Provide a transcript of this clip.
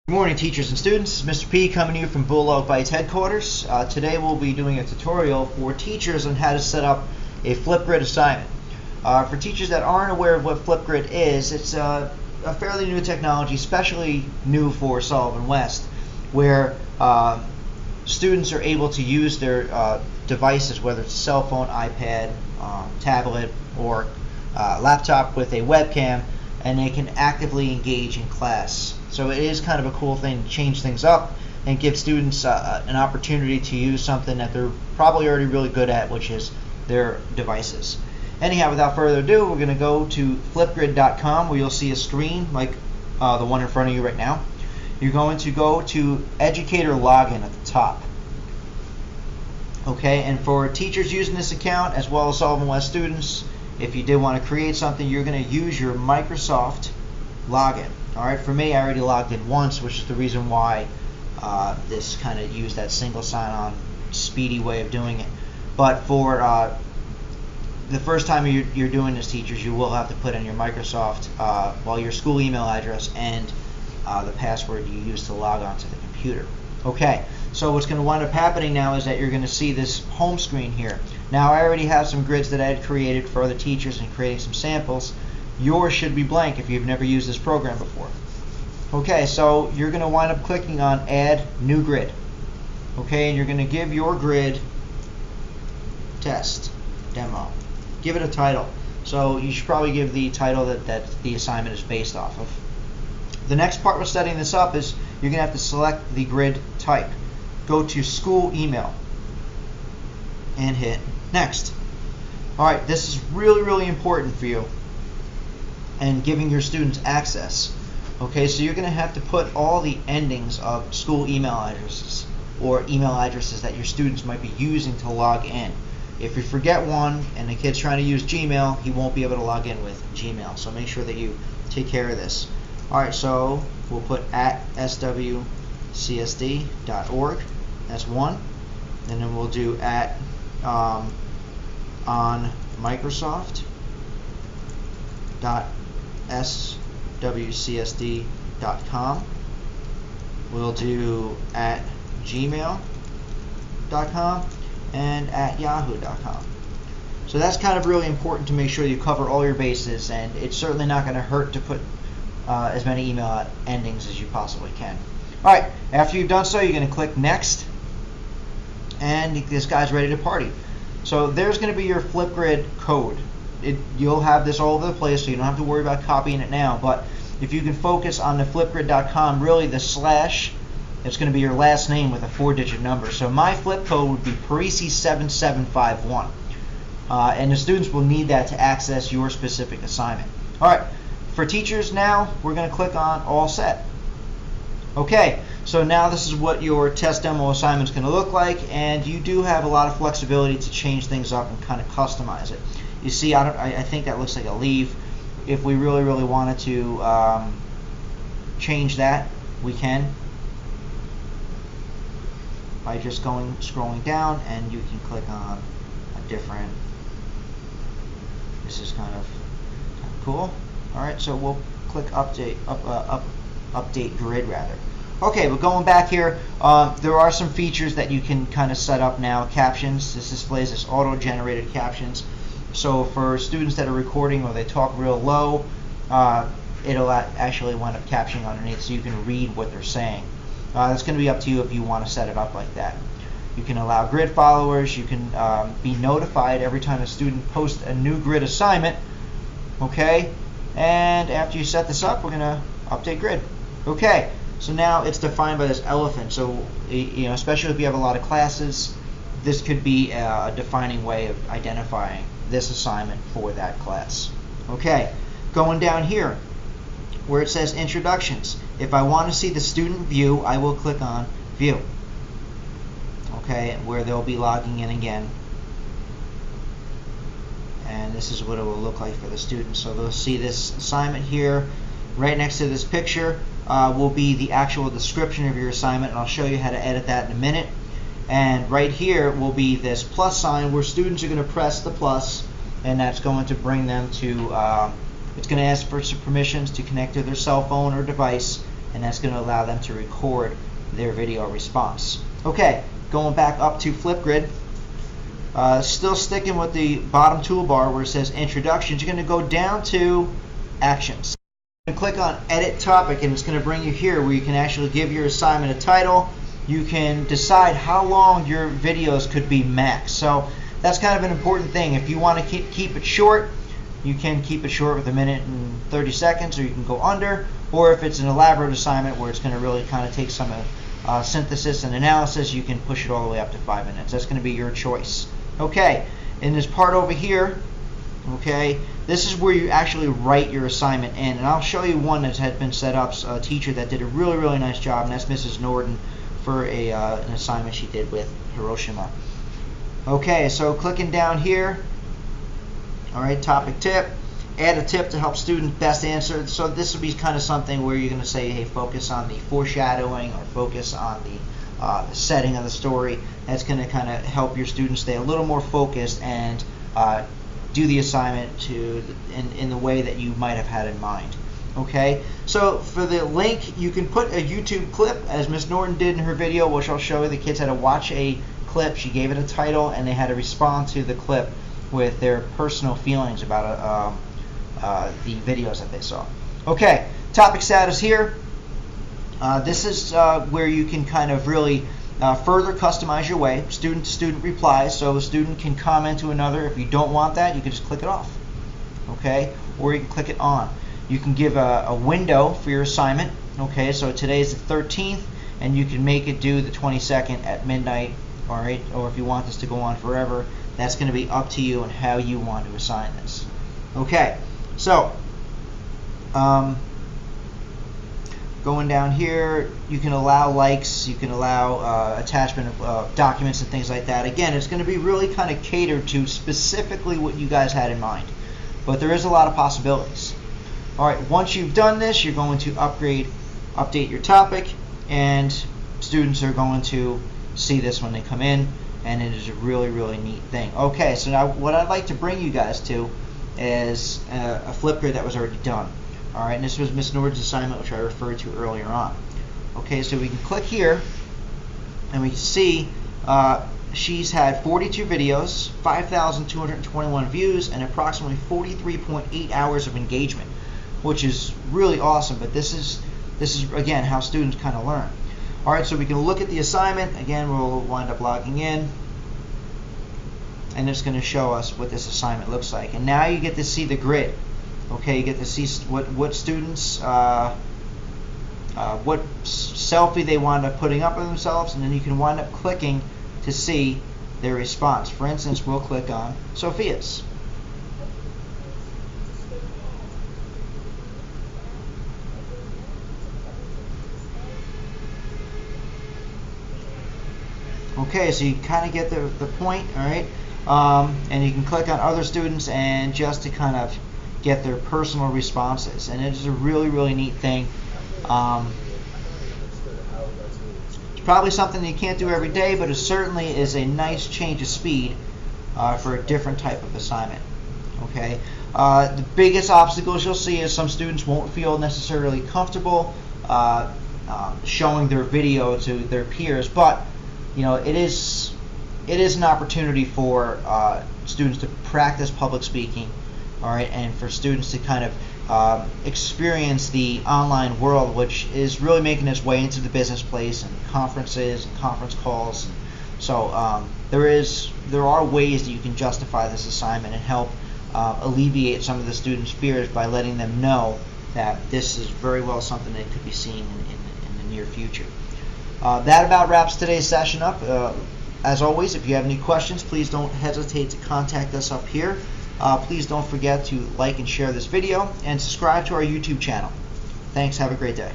Good morning, teachers and students. This is Mr. P coming to you from Bulldog Bites headquarters. Today we'll be doing a tutorial for teachers on how to set up a Flipgrid assignment. For teachers that aren't aware of what Flipgrid is, it's a fairly new technology, especially new for Sullivan West, where students are able to use their devices, whether it's a cell phone, iPad, tablet, or laptop with a webcam, and they can actively engage in class. So it is kind of a cool thing to change things up and give students an opportunity to use something that they're probably already really good at, which is their devices. Anyhow, without further ado, we're going to go to flipgrid.com, where you'll see a screen like the one in front of you right now. You're going to go to Educator Login at the top. Okay, and for teachers using this account, as well as Sullivan West students, if you did want to create something, you're going to use your Microsoft login. Alright, for me, I already logged in once, which is the reason why this kind of used that single sign-on speedy way of doing it. But for the first time you're doing this, teachers, you will have to put in your Microsoft, your school email address and the password you use to log on to the computer. Okay, so what's going to wind up happening now is that you're going to see this home screen here. Now, I already have some grids that I had created for other teachers and creating some samples. Yours should be blank if you've never used this program before. Okay, so you're going to wind up clicking on Add New Grid. Okay, and you're going to give your grid Test Demo. Give it a title. So you should probably give the title that the assignment is based off of. The next part with setting this up is you're going to have to select the grid type. Go to School Email and hit Next. Alright, this is really important for you and giving your students access. Okay, so you're going to have to put all the endings of school email addresses or email addresses that your students might be using to log in. If you forget one and the kid's trying to use Gmail, he won't be able to log in with Gmail. So make sure that you take care of this. Alright, so we'll put at swcsd.org. That's one. And then we'll do at on Microsoft.swcsd.com. We'll do at gmail.com and at yahoo.com. So that's kind of really important to make sure you cover all your bases, and it's certainly not going to hurt to put as many email endings as you possibly can. Alright, after you've done so, you're going to click Next, and this guy's ready to party. So there's going to be your Flipgrid code. You'll have this all over the place, so you don't have to worry about copying it now. But if you can focus on the flipgrid.com, really the slash, it's going to be your last name with a 4-digit number. So my flip code would be Parisi7751. And the students will need that to access your specific assignment. Alright, for teachers now, we're going to click on All Set. Okay, so now this is what your test demo assignment is going to look like, and you do have a lot of flexibility to change things up and kind of customize it. You see, I think that looks like a leave. If we really wanted to change that, we can by just scrolling down, and you can click on a different. This is kind of cool. All right, so we'll click update grid rather. Okay, but going back here, there are some features that you can kind of set up now. Captions. This displays this auto-generated captions. So for students that are recording or they talk real low, it'll actually wind up captioning underneath, so you can read what they're saying. It's going to be up to you if you want to set it up like that. You can allow grid followers. You can be notified every time a student posts a new grid assignment. Okay, and after you set this up, we're going to update grid. Okay, so now it's defined by this elephant. So especially if you have a lot of classes, this could be a defining way of identifying this assignment for that class. Okay, going down here where it says Introductions. If I want to see the student view, I will click on View. Okay, where they'll be logging in again. And this is what it will look like for the students. So they'll see this assignment here. Right next to this picture will be the actual description of your assignment, and I'll show you how to edit that in a minute. And right here will be this plus sign where students are going to press the plus, and that's going to bring them to, it's going to ask for some permissions to connect to their cell phone or device, and that's going to allow them to record their video response. Okay, going back up to Flipgrid, still sticking with the bottom toolbar where it says introductions, you're going to go down to actions. And click on edit topic, and it's going to bring you here where you can actually give your assignment a title. You can decide how long your videos could be max. So that's kind of an important thing. If you want to keep it short, you can keep it short with 1 minute and 30 seconds, or you can go under. Or if it's an elaborate assignment where it's going to really kind of take some synthesis and analysis, you can push it all the way up to 5 minutes. That's going to be your choice. Okay, in this part over here, okay, this is where you actually write your assignment in, and I'll show you one that had been set up, a teacher that did a really nice job, and that's Mrs. Norton for an assignment she did with Hiroshima. Okay, so clicking down here, alright, topic tip, add a tip to help students best answer. So this will be kind of something where you're going to say, hey, focus on the foreshadowing, or focus on the setting of the story. That's going to kind of help your students stay a little more focused and do the assignment in the way that you might have had in mind. Okay, so for the link, you can put a YouTube clip, as Miss Norton did in her video, which I'll show you. The kids had to watch a clip, she gave it a title, and they had to respond to the clip with their personal feelings about the videos that they saw. Okay, topic status here. This is where you can kind of really further customize your way, student-to-student replies, so a student can comment to another. If you don't want that, you can just click it off, okay, or you can click it on. You can give a window for your assignment, okay, so today is the 13th, and you can make it due the 22nd at midnight, all right, or if you want this to go on forever, that's going to be up to you and how you want to assign this. Okay, so going down here, you can allow likes, you can allow attachment of documents and things like that. Again, it's going to be really kind of catered to specifically what you guys had in mind, but there is a lot of possibilities. Alright, once you've done this, you're going to update your topic, and students are going to see this when they come in, and it is a really neat thing. Okay, so now what I'd like to bring you guys to is a Flipgrid that was already done. Alright, and this was Miss Norton's assignment, which I referred to earlier on. Okay, so we can click here, and we can see she's had 42 videos, 5,221 views, and approximately 43.8 hours of engagement, which is really awesome. But this is again how students kind of learn. Alright, so we can look at the assignment. Again, we'll wind up logging in, and it's going to show us what this assignment looks like. And now you get to see the grid. Okay, you get to see what students, what selfie they wind up putting up of themselves, and then you can wind up clicking to see their response. For instance, we'll click on Sophia's. Okay, so you kind of get the point, all right? And you can click on other students, and just to kind of get their personal responses, and it is a really neat thing. It's probably something that you can't do every day, but it certainly is a nice change of speed for a different type of assignment. Okay, the biggest obstacles you'll see is some students won't feel necessarily comfortable showing their video to their peers, but you know, it is an opportunity for students to practice public speaking. All right, and for students to kind of experience the online world, which is really making its way into the business place and conferences and conference calls. So there are ways that you can justify this assignment and help alleviate some of the students' fears by letting them know that this is very well something that could be seen in the near future. That about wraps today's session up. As always, if you have any questions, please don't hesitate to contact us up here. Please don't forget to like and share this video, and subscribe to our YouTube channel. Thanks, have a great day.